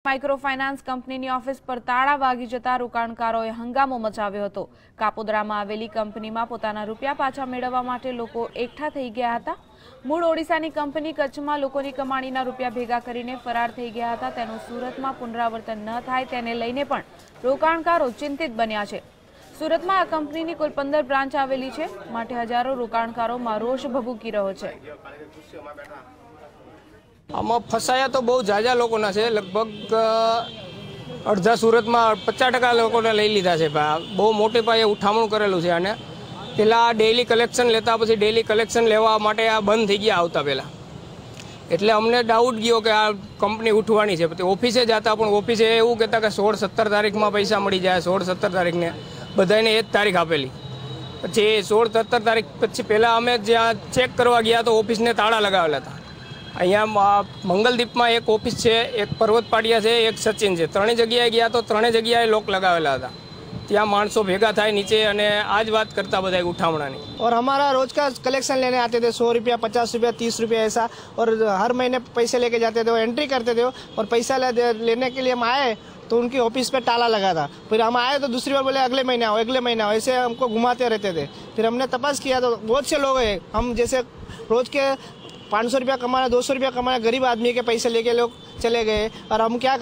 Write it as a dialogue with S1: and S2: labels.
S1: Micro finance company office पर ताळा वागी जता रोकाणकारोए हंगामो मचाव्यो हतो। कापोद्रामां आवेली कंपनीमां पोताना रूपिया पाछा मेळववा माटे लोको एकठा थई गया हता। मूळ ओडिशानी कंपनी कच्छमां लोकोनी कमाणीना रूपिया भेगा करीने फरार थई गया हता। तेनुं सूरतमां पुनरावर्तन न थाय तेने लईने पण रोकाणकारो चिंतित बन्या छे। सूरतमां आ कंपनीनी कुल 15 ब्रांच आवेली छे, माटे हजारों रोकाणकारोमां रोष भभूकी रह्यो छे।
S2: आमां फसाया तो बहुत जाजा लोकोना छे, लगभग अर्धा सूरत में 50% लोकोने लई लीधा छे। बहुत मोटे पाये उठामणुं करेलुं छे। अने पेला डेली कलेक्शन लेता पछी डेली कलेक्शन लेवा माटे आ बंध थई गया आवता पेला, एटले अमने डाउट गयो कि आ कंपनी उठवानी छे। तो ऑफिसे जता पण ऑफिसे एवुं कहेता कि 16-17 तारीख में पैसा मळी जाए। 16-17 तारीख ने बधाने ए ज तारीख आपेली। पछी 16-17 तारीख पछी पहेला अमे ज्यां चेक करवा गया तो ऑफिस ने ताळा लगावेला था। अहींया मंगलदीप में एक ऑफिस है, एक पर्वत पाटिया है, एक सचिन है। त्रणेय जग्याए गया तो त्रणेय जग्याए लोक लगावेला था। त्या माणसों भेगा थाय नीचे अने आज बात करता बधाय उठावणानी।
S3: और हमारा रोज का कलेक्शन लेने आते थे, 100 रुपया, 50 रुपया, 30 रुपया ऐसा, और हर महीने पैसे लेके जाते थे। वो एंट्री करते थे और पैसा लेने के लिए हम आए तो उनकी ऑफिस पे ताला लगा था। फिर हम आए तो दूसरी बार बोले अगले महीने आओ, अगले महीने आओ, ऐसे हमको घुमाते रहते थे। फिर हमने तपास किया तो बहुत से लोग हैं, हम जैसे रोज के 500 रुपया कमाना, 200 रुपया कमाना, गरीब आदमी के पैसे लेके लोग चले गए। और हम क्या